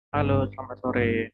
Halo, selamat sore.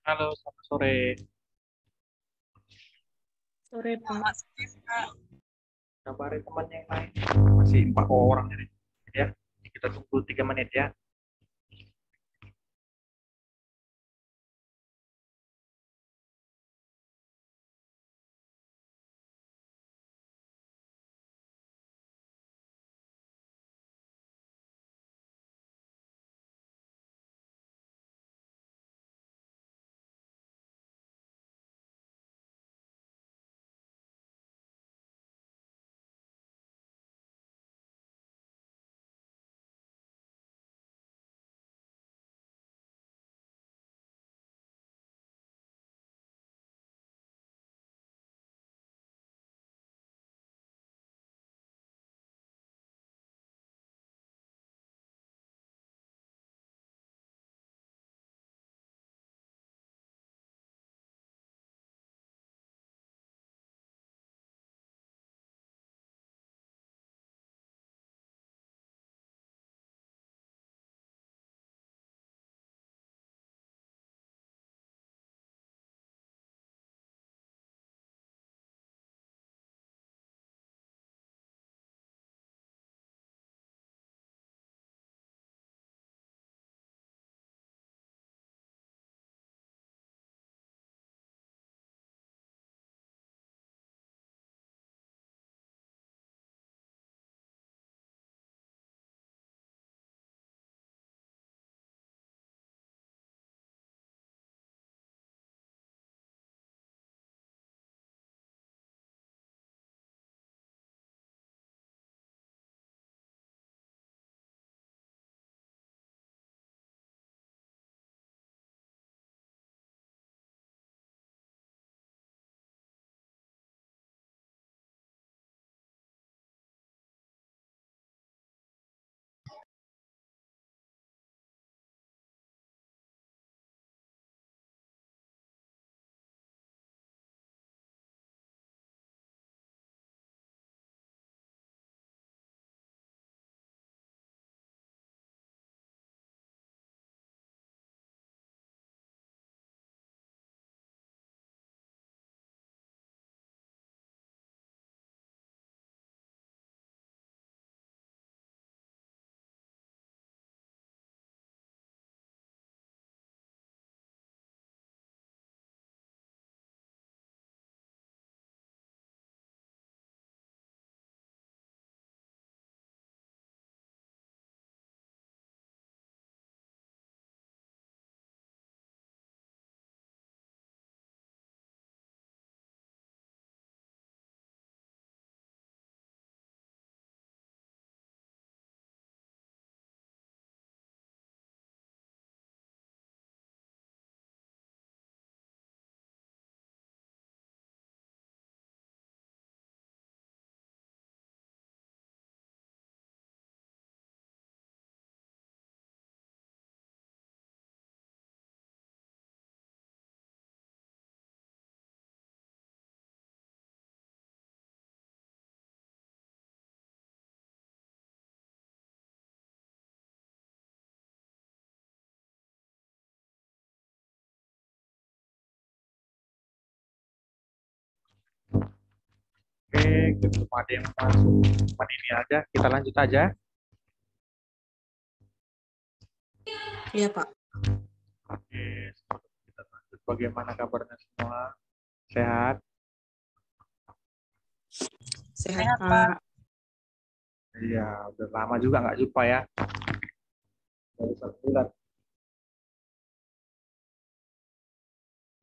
Halo, selamat sore. Sore, Pak. Kabarin teman yang lain. Masih 4 orang ini. Ya, kita tunggu 3 menit ya. Oke, belum ada yang masuk. Cuman ini aja, kita lanjut aja. Iya, Pak. Oke, sebelum kita lanjut, bagaimana kabarnya semua? Sehat? Sehat, Pak. Iya, udah lama juga nggak jumpa ya. Baru 1 bulan.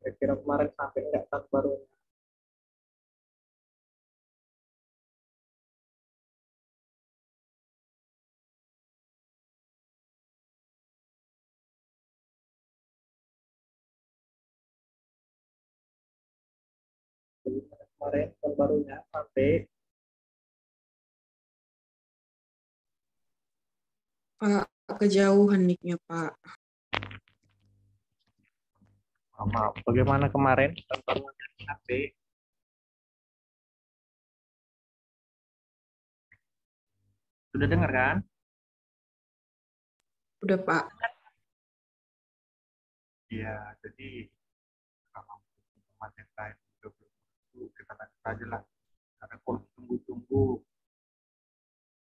Kira-kira kemarin sampai nggak tahun baru? Kemarin tahun barunya sampai Pak, kejauhan nicknya, Pak. maaf. Bagaimana kemarin tahun barunya sampai? Sudah dengar kan? Udah, Pak. Iya, jadi teman yang lain juga belum masuk, kita lanjut aja lah. Karena kalau tunggu-tunggu,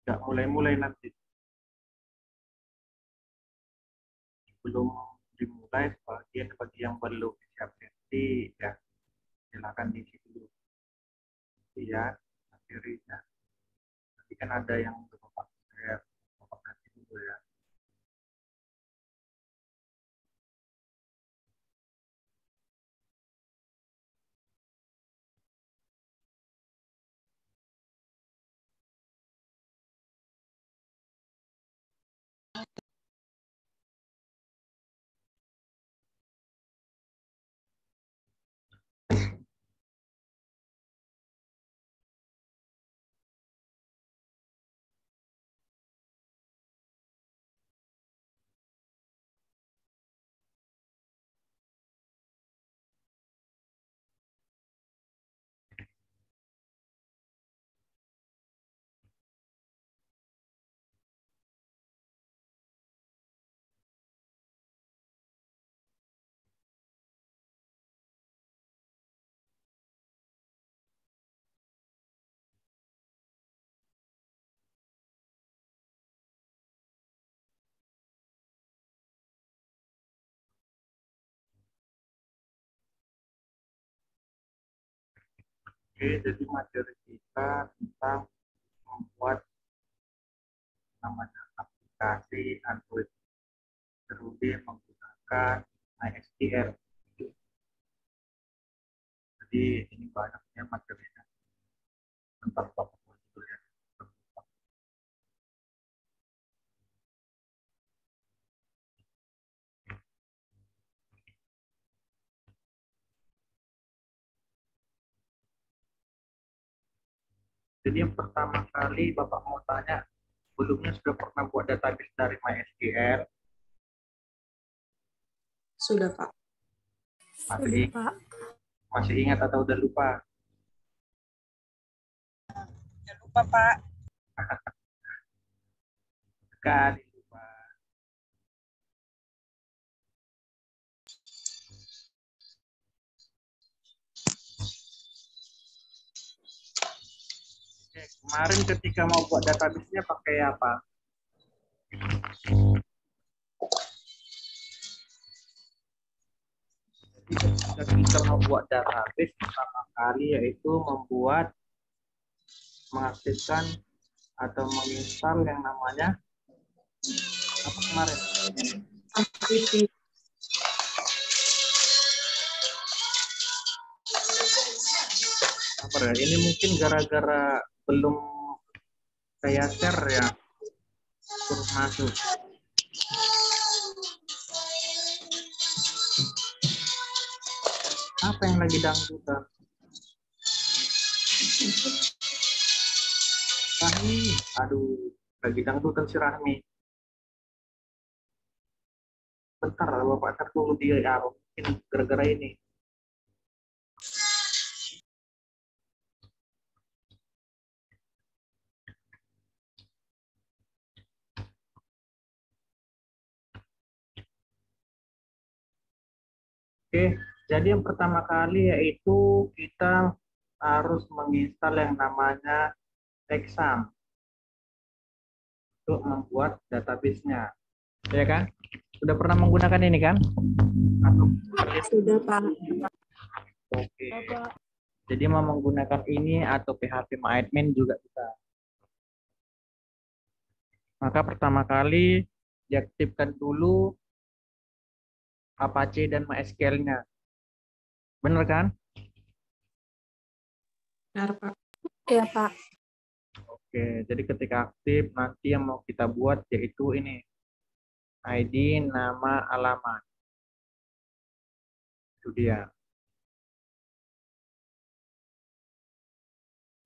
nggak mulai-mulai nanti. Belum dimulai, sebagian bagi yang belum siap-siap ya silakan diisi dulu ya materinya. Nanti kan ada yang untuk Bapak share, Bapak nanti dulu ya. Oke, jadi materi kita tentang membuat namanya aplikasi Android Ruby menggunakan MySQL. Jadi ini banyaknya materinya tentang Bapak ya. Jadi yang pertama kali Bapak mau tanya, sebelumnya sudah pernah buat database dari MySQL? Sudah, Pak. Masih, Pak. masih ingat atau udah lupa? Udah lupa, Pak. Sekali lupa. Oke, kemarin ketika mau buat database-nya pakai apa? Ketika kita membuat database pertama kali yaitu mengaktifkan atau menginstal yang namanya apa kemarin? Aktivitas. Apa ya? Ini mungkin gara-gara belum saya share ya, suruh masuk. Apa yang lagi dangdutan? Rahmi, aduh, lagi dangdutan si Rahmi. Bentar, Bapak ntar dulu dia ya, mungkin gara-gara ini. Oke, jadi yang pertama kali yaitu kita harus menginstal yang namanya Exam untuk membuat database-nya. Ya kan? Sudah pernah menggunakan ini kan? Atau Sudah, Pak. oke. Jadi mau menggunakan ini atau PHP MyAdmin juga bisa. Maka pertama kali diaktifkan dulu Apache dan MySQL-nya. Benar kan? Benar, Pak. Iya, Pak. Oke, jadi ketika aktif nanti yang mau kita buat yaitu ini. ID, nama, alamat. Itu dia.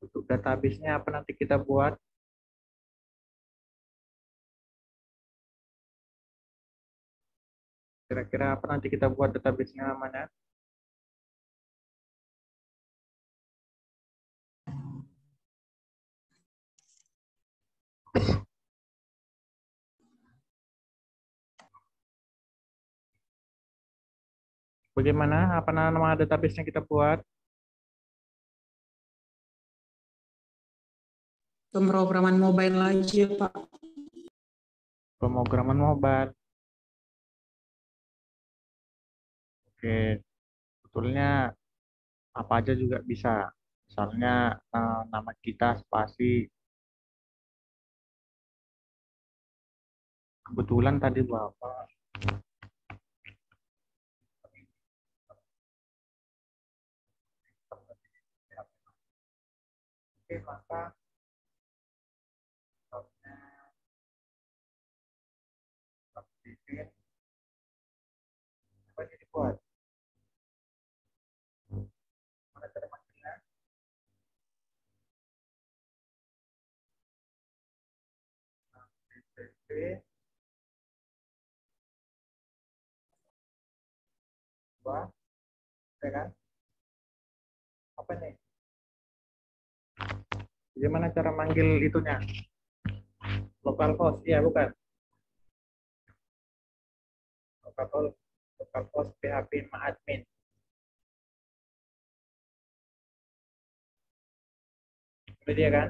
Untuk database-nya apa nanti kita buat? Kira-kira apa nanti kita buat database-nya namanya? Bagaimana? Apa nama database yang kita buat? Pemrograman mobile aja, Pak. Pemrograman mobile. Oke, sebetulnya apa aja juga bisa. Misalnya nama kita spasi. Kebetulan tadi Bapak. Oke, maka aktifin apa yang dibuat. Mana cara masuknya? BTP dua, ya kan? Apa nih? Gimana cara manggil itunya? Localhost, iya bukan? Localhost PHP admin. Itu dia kan?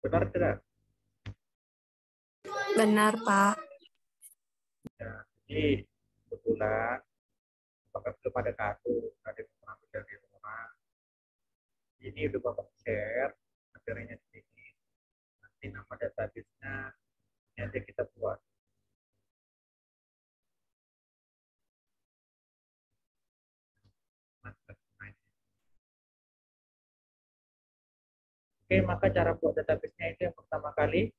Benar tidak? Benar, Pak. Ya, jadi kebetulan apakah belum ada kasus ada yang mengambil dari orang. Ini udah Bapak share materinya di sini. Nanti nama database-nya ini aja kita buat. Oke, maka cara buat database-nya itu yang pertama kali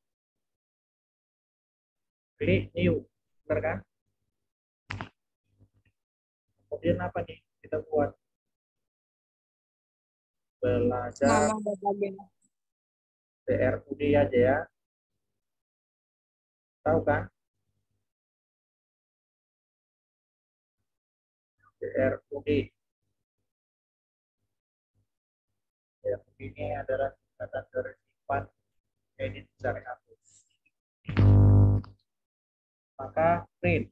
klik new, benar kan? Kemudian apa nih kita buat? Belajar Nama database. DRUD aja ya. Tahu kan? DRUD. DRUD ini adalah singkatan dari sifat edit cari hapus. Maka print.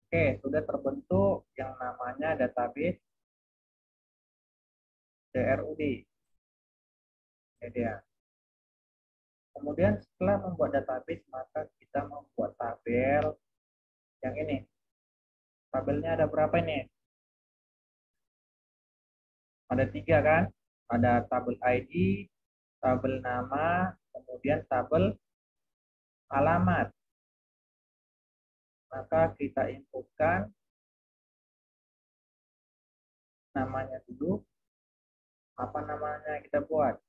Oke, sudah terbentuk yang namanya database DRUD. Ini dia. Kemudian setelah membuat database, maka kita membuat tabel yang ini. Tabelnya ada berapa ini? Ada 3 kan? Ada tabel ID, tabel nama, kemudian tabel alamat. Maka kita inputkan namanya dulu. Apa namanya kita buat?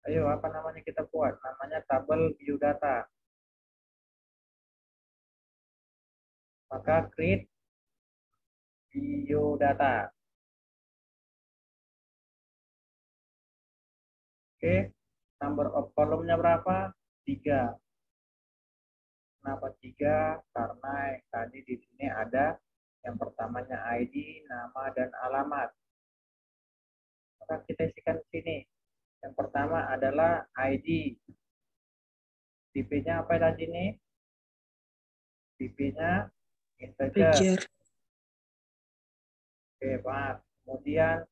Ayo, apa namanya kita buat? Namanya tabel biodata. Maka create biodata. Oke, number of kolomnya berapa? 3. Kenapa 3? Karena tadi di sini ada yang pertamanya ID, nama, dan alamat. Maka kita isikan di sini. Yang pertama adalah ID. Tipenya apa tadi nih? Tipenya integer. Integer. Oke, Pak. Kemudian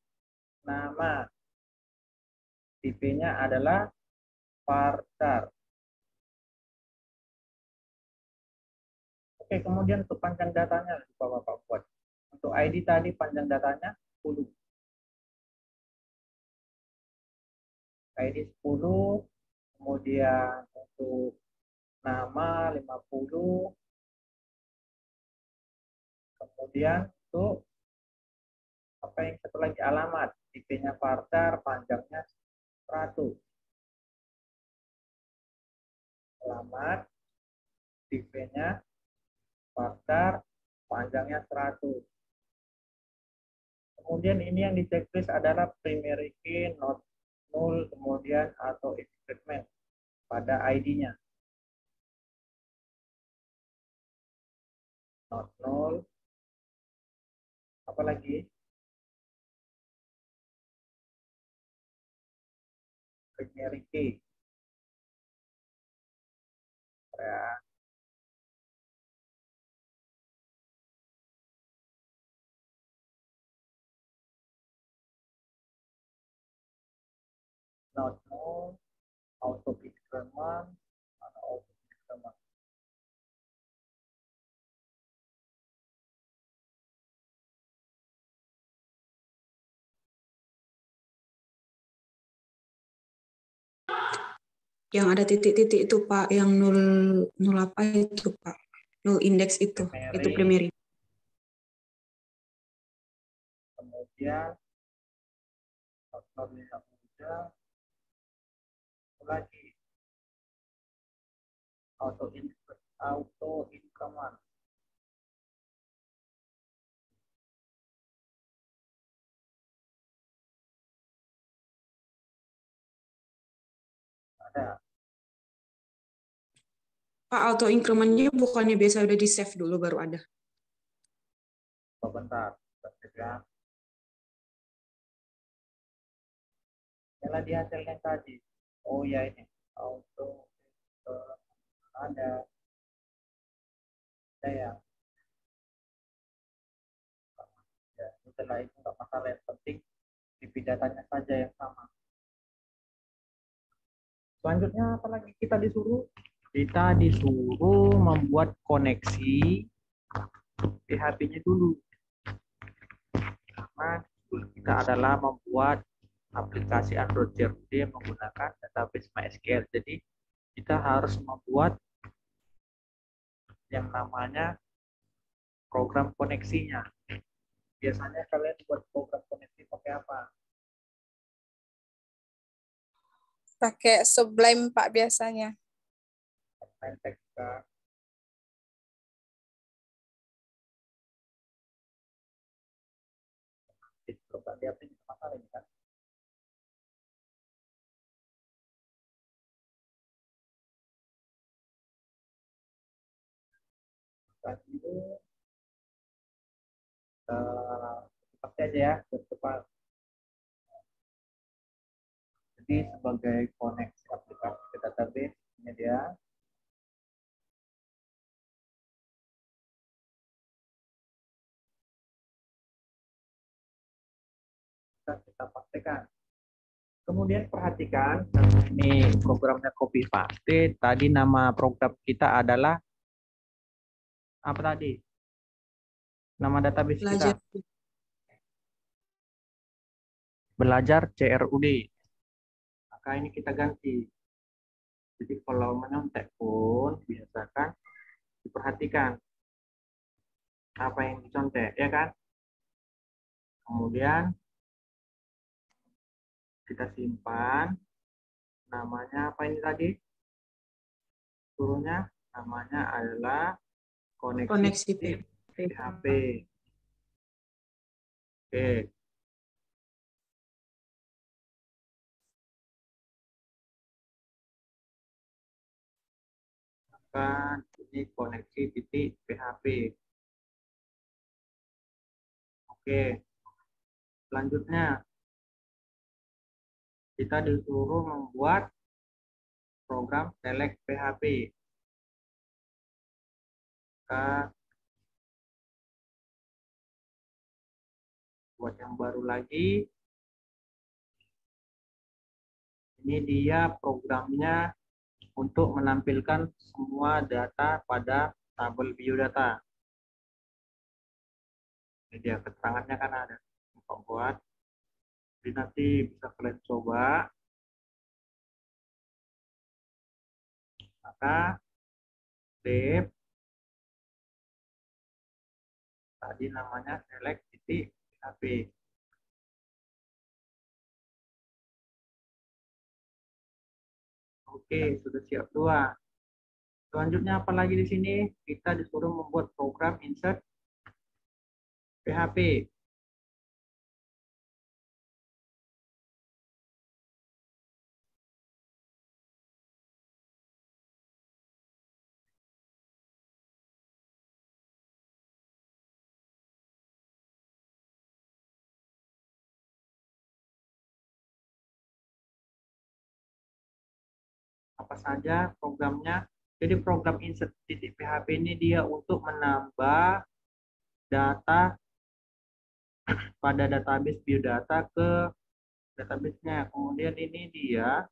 nama. Tipenya adalah varchar. Oke, kemudian untuk panjang datanya coba Bapak buat. Untuk ID tadi panjang datanya 10. ID 10, kemudian untuk nama 50, kemudian untuk apa yang satu lagi alamat, tipenya varchar, panjangnya 100. Alamat, tipenya varchar, panjangnya 100. Kemudian ini yang di checklist adalah primary key, not null, kemudian atau if statement pada ID-nya. Not null, apalagi primary key. Ya. Not known, auto increment, mana auto increment. Yang ada titik-titik itu Pak, yang nol apa itu Pak? Nol indeks itu primary. Kemudian faktornya mudah lagi auto increment. Ada. Pak, auto increment-nya bukannya biasa udah di save dulu baru ada? Sebentar, ya. Nyala di hasilnya tadi. Oh ya ini auto ada ya. Ya, setelah itu nggak masalah, yang penting IP datanya saja yang sama. Selanjutnya apalagi kita disuruh? Kita disuruh membuat koneksi PHP-nya dulu. Karena kita adalah membuat aplikasi Android CRUD menggunakan database MySQL. Jadi kita harus membuat yang namanya program koneksinya. Biasanya kalian buat program koneksi pakai apa? Pakai Sublime Pak biasanya. Main teks kan? Coba lihat ini masalah ini kan. Saat itu seperti aja ya, cepat. Jadi sebagai koneksi aplikasi ke database ini dia. Kita praktekkan. Kemudian perhatikan, ini programnya copy paste. Tadi nama program kita adalah apa tadi? Nama database kita. Belajar CRUD. Maka ini kita ganti. Jadi kalau menyontek pun biasakan diperhatikan apa yang dicontek, ya kan? Kemudian kita simpan. Namanya apa ini tadi? Turunnya namanya adalah koneksi PHP. Oke. Maka ini koneksi titik PHP. Oke. Selanjutnya kita disuruh membuat program select PHP. Kita buat yang baru lagi. Ini dia programnya untuk menampilkan semua data pada tabel biodata. Ini dia keterangannya kan ada. Kita buat. Jadi nanti bisa kalian coba. Maka save. Tadi namanya select titik PHP. Oke, sudah siap dua. Selanjutnya apa lagi di sini? Kita disuruh membuat program insert PHP. apa saja programnya. Jadi program insert titik PHP ini dia untuk menambah data pada database biodata ke database-nya. Kemudian ini dia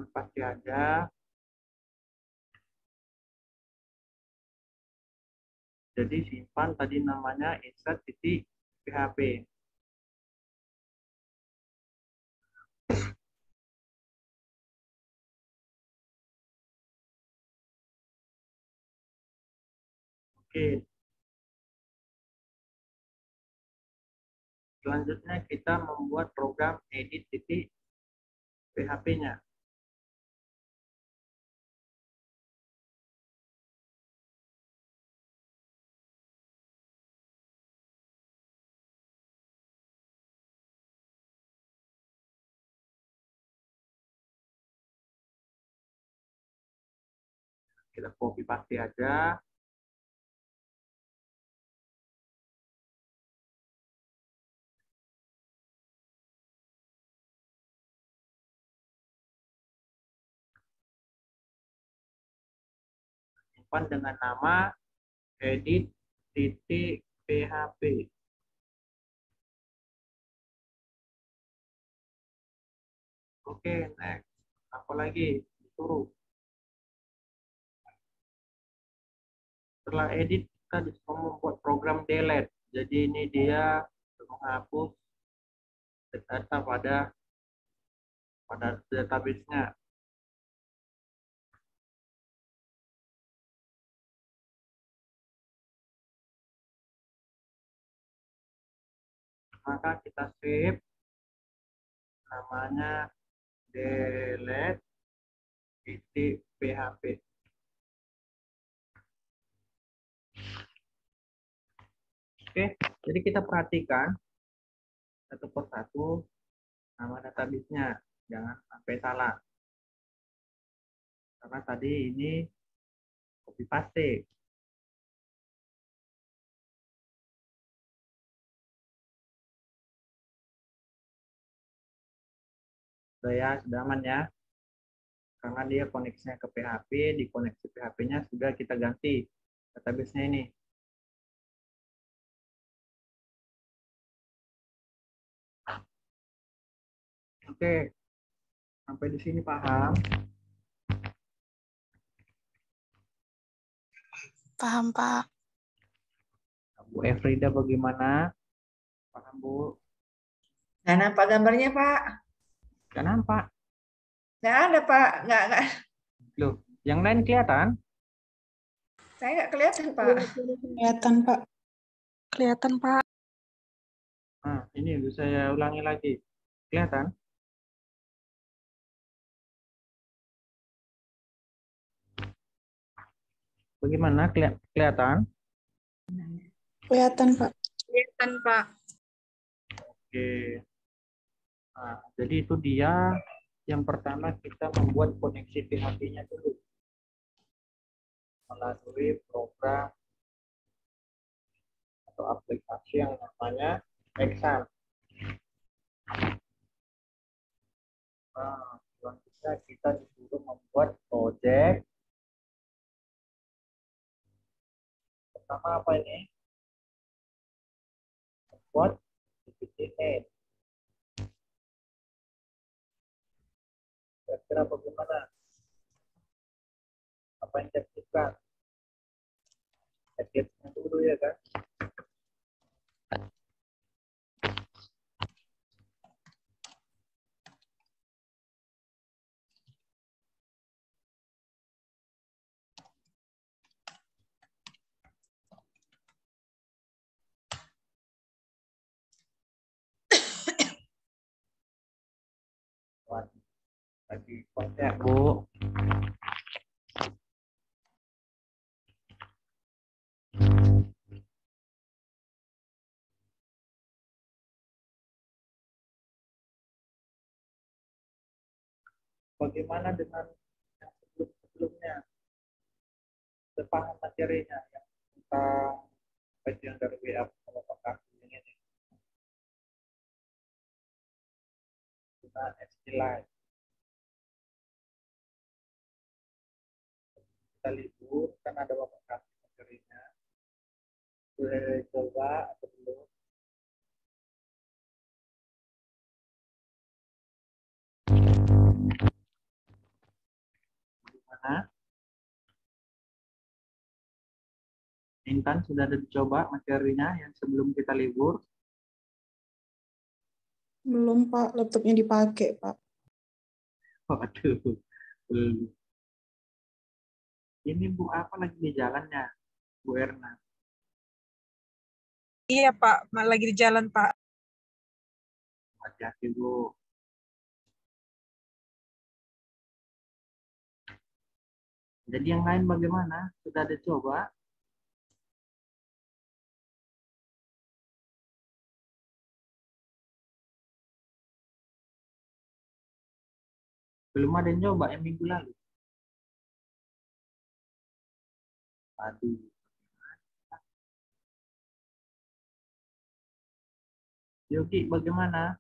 pasti ada. Jadi simpan tadi namanya insert titik PHP. Oke. Selanjutnya kita membuat program edit titik PHP-nya. Kita copy paste aja. Simpan dengan nama edit titik PHP. Oke, next. Apa lagi? Disuruh. Setelah edit, kita disuruh membuat program delete. Jadi ini dia menghapus data pada database-nya. Maka kita save namanya delete titik PHP. Oke, jadi kita perhatikan satu persatu nama database-nya. Jangan sampai salah. Karena tadi ini copy paste. Sudah ya, sudah aman ya. Karena dia koneksinya ke PHP, di koneksi PHP-nya sudah kita ganti database-nya ini. Oke, sampai di sini paham? Paham, Pak. Bu Efrida bagaimana? Paham, Bu? Nggak nampak gambarnya, Pak. Nggak nampak. Nggak ada, Pak. Nggak. Loh, yang lain kelihatan? Saya nggak kelihatan, Pak. Kelihatan, Pak. Kelihatan, Pak. Nah, ini bisa saya ulangi lagi. Kelihatan? Bagaimana? Kelihatan? Kelihatan, Pak. Kelihatan, Pak. Oke. Nah, jadi itu dia yang pertama kita membuat koneksi PHP-nya dulu melalui program atau aplikasi yang namanya Exam. Nah, selanjutnya kita disuruh membuat project. Pertama apa ini? Membuat PPT. Kira-kira bagaimana? Apa yang saya butuhkan? Editnya dulu ya kan? Lagi kontak, Bu. Bagaimana dengan yang sebelum-sebelumnya? Sepaham materinya yang tentang bagian dari WA apakah ini dengan SQLite. kita libur, kan ada bapak kasih materinya. Boleh coba atau belum? Gimana? Intan sudah ada dicoba materinya yang sebelum kita libur? Belum, Pak. Laptopnya dipakai, Pak. Waduh, belum. Ini Bu apa lagi di jalannya, Bu Erna? Iya, Pak. Lagi di jalan, Pak. Hati-hati Bu. Jadi yang lain bagaimana? Sudah ada coba? Belum ada yang coba yang minggu lalu? Aduh. Yogi bagaimana?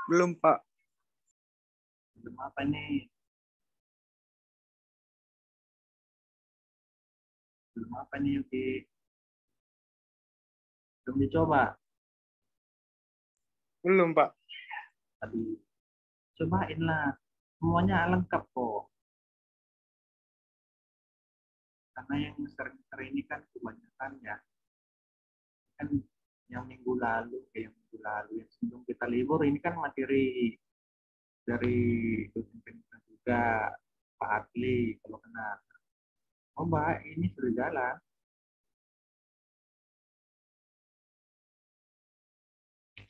Belum, Pak. Belum apa nih? Belum apa nih Yogi? Belum dicoba? Belum, Pak. Aduh. Cobain lah. Semuanya lengkap kok. Karena yang sering ini kan kebanyakan ya. Kan yang minggu lalu, yang sebelum kita libur, ini kan materi dari dosen kita juga, Pak Adli, kalau kenal. Oh Mbak, ini sudah jalan.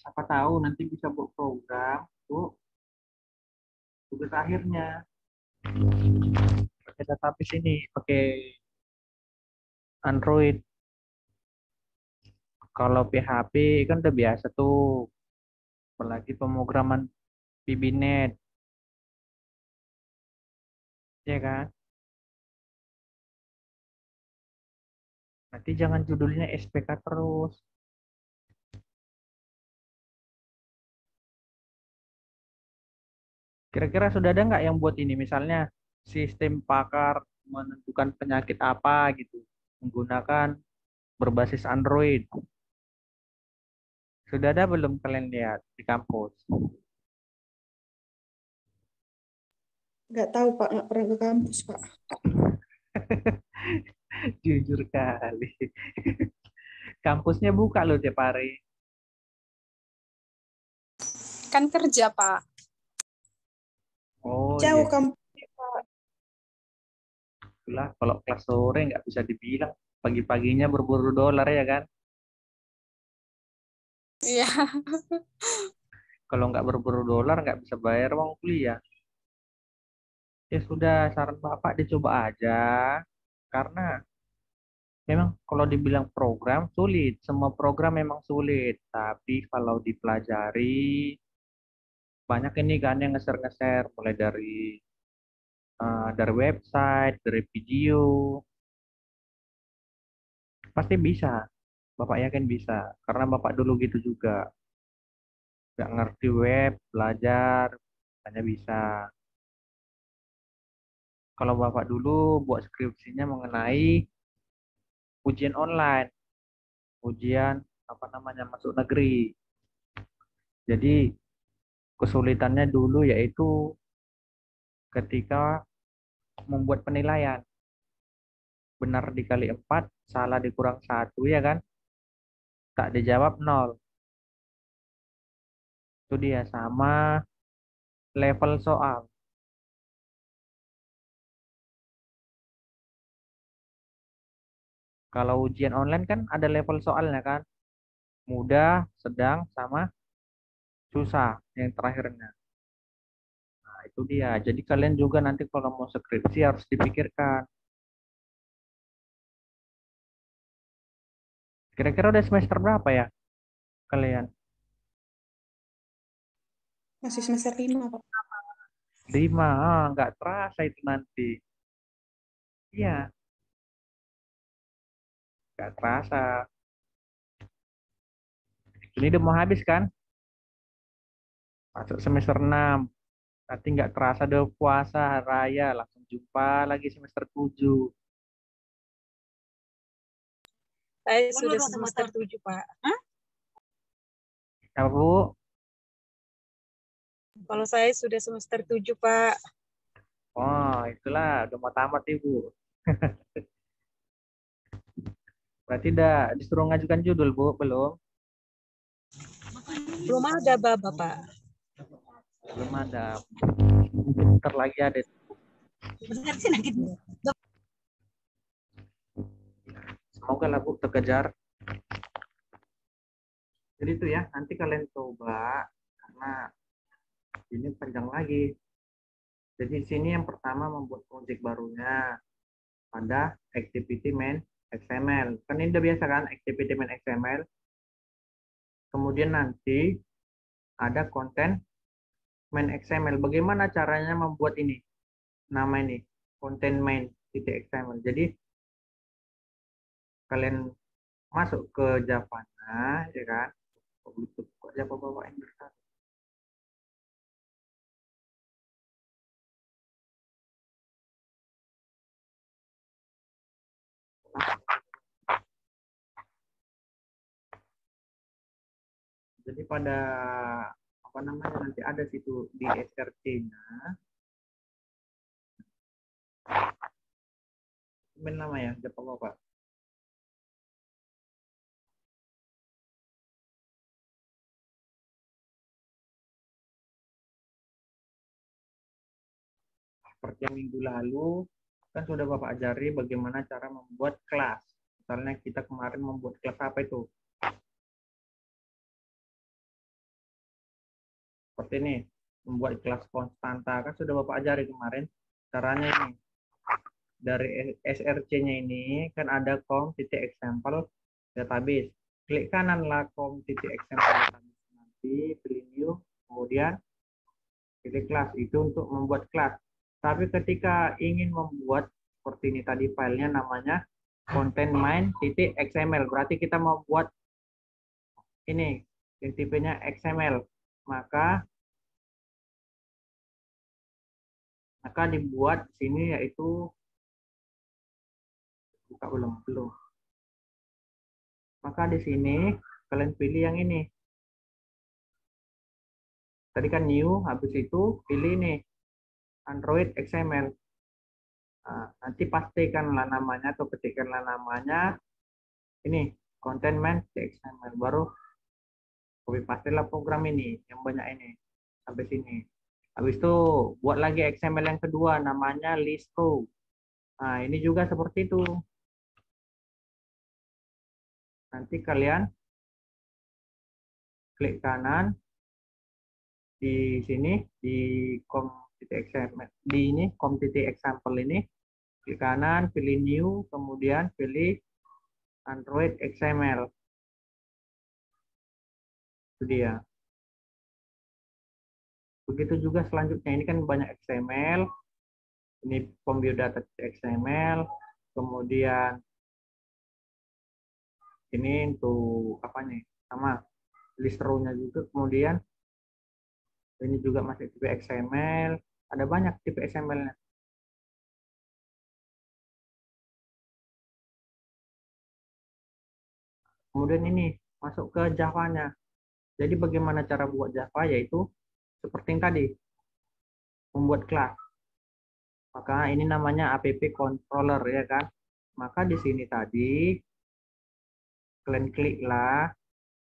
Siapa tahu nanti bisa buat program, Bu, tugas akhirnya. Pakai database ini, pakai Android. Kalau PHP kan udah biasa tuh, apalagi pemrograman VBNet, ya kan? Nanti jangan judulnya SPK terus. Kira-kira sudah ada nggak yang buat ini? Misalnya sistem pakar menentukan penyakit apa gitu, menggunakan berbasis Android. Sudah ada belum kalian lihat di kampus? Nggak tahu, Pak. Nggak pernah ke kampus, Pak. Jujur kali. Kampusnya buka loh tiap hari. Kan kerja, Pak. Oh Jauh iya, kampus. itulah kalau kelas sore nggak bisa dibilang. Pagi-paginya berburu dolar ya kan? Iya. Kalau nggak berburu dolar nggak bisa bayar uang kuliah. Ya sudah, saran Bapak dicoba aja. Karena memang kalau dibilang program sulit, semua program memang sulit. Tapi kalau dipelajari, banyak ini kan yang ngeser-ngeser, mulai dari website, dari video, pasti bisa. Bapak yakin bisa, karena Bapak dulu gitu juga. Nggak ngerti web, belajar, hanya bisa. Kalau Bapak dulu buat skripsinya mengenai ujian online, ujian apa namanya masuk negeri. Jadi kesulitannya dulu yaitu ketika membuat penilaian. Benar dikali 4, salah dikurang 1 ya kan? Tak dijawab 0. Itu dia sama level soal. Kalau ujian online kan ada level soalnya kan? Mudah, sedang, sama susah yang terakhirnya. Nah, itu dia. Jadi kalian juga nanti kalau mau skripsi harus dipikirkan. Kira-kira udah semester berapa ya kalian? Masih semester 5, Pak. 5, nggak terasa itu nanti. Iya, nggak terasa. Ini udah mau habis kan? Masuk semester 6. Nanti nggak terasa udah puasa raya, langsung jumpa lagi semester 7. Saya sudah semester 7, Pak. Ya, Bu? Kalau saya sudah semester 7, Pak. Oh, itulah udah mau tamat Ibu. Berarti udah disuruh ngajukan judul, Bu? Belum? Belum ada baba, Pak. Belum ada. Bentar lagi ada. Semoga lah Bu terkejar. Jadi itu ya, nanti kalian coba karena ini panjang lagi. Jadi di sini yang pertama membuat project barunya pada activity main XML. Kan ini udah biasa kan activity main XML. Kemudian nanti ada konten main XML. Bagaimana caranya membuat ini? Nama ini konten main titik XML. Jadi kalian masuk ke Java-nya, ya kan? Kok Java bawain besar? Jadi pada apa namanya nanti ada situ di SRC-nya. Main nama ya, Java Bapak. Seperti yang minggu lalu, kan sudah Bapak ajari bagaimana cara membuat kelas. Misalnya kita kemarin membuat kelas apa itu? Seperti ini, membuat kelas konstanta. Kan sudah Bapak ajari kemarin. Caranya ini. Dari SRC-nya ini, kan ada com.example database. Klik kananlah com.example database. Nanti pilih new, kemudian pilih kelas. Itu untuk membuat kelas. Tapi ketika ingin membuat seperti ini tadi filenya namanya content main.xml. Berarti kita membuat ini tipenya XML. Maka dibuat di sini yaitu buka belum. Maka di sini kalian pilih yang ini. Tadi kan new, habis itu pilih ini Android XML. Nah, nanti pastikanlah namanya atau ketikkanlah namanya ini content main.xml, baru copy paste lah program ini yang banyak ini sampai sini. Habis itu buat lagi XML yang kedua namanya list row. Nah, ini juga seperti itu. Nanti kalian klik kanan di sini di com.xml di ini com.example ini, klik kanan, pilih new, kemudian pilih Android XML. Itu dia. Begitu juga selanjutnya, ini kan banyak XML. Ini com.biodata.xml, kemudian ini untuk apa nih? Sama list row-nya juga, kemudian ini juga masih tipe XML, ada banyak tipe XML-nya. Kemudian ini masuk ke Java-nya. Jadi bagaimana cara buat Java, yaitu seperti yang tadi, membuat kelas. Maka ini namanya app controller, ya kan. Maka di sini tadi kalian kliklah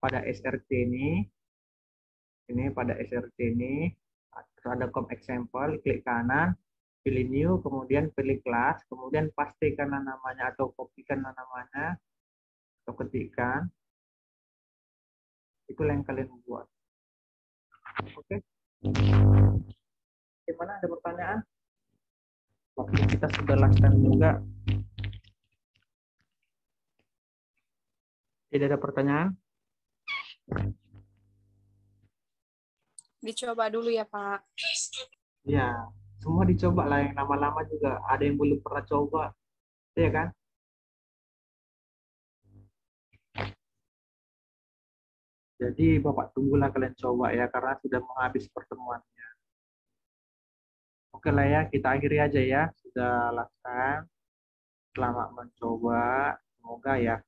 pada SRC ini pada SRC ini ada com example, klik kanan, pilih new, kemudian pilih kelas, kemudian pastikan namanya atau kopikan namanya atau ketikkan. Itu yang kalian buat. Oke. Gimana, ada pertanyaan? Waktu kita sudah last juga. Tidak ada pertanyaan? Dicoba dulu ya, Pak. Ya, semua dicoba lah, yang lama-lama juga ada yang belum pernah coba, ya kan? Jadi Bapak tunggulah kalian coba ya, karena sudah menghabis pertemuannya. Oke lah ya, kita akhiri aja ya. Sudah lakukan. Selamat mencoba. Semoga ya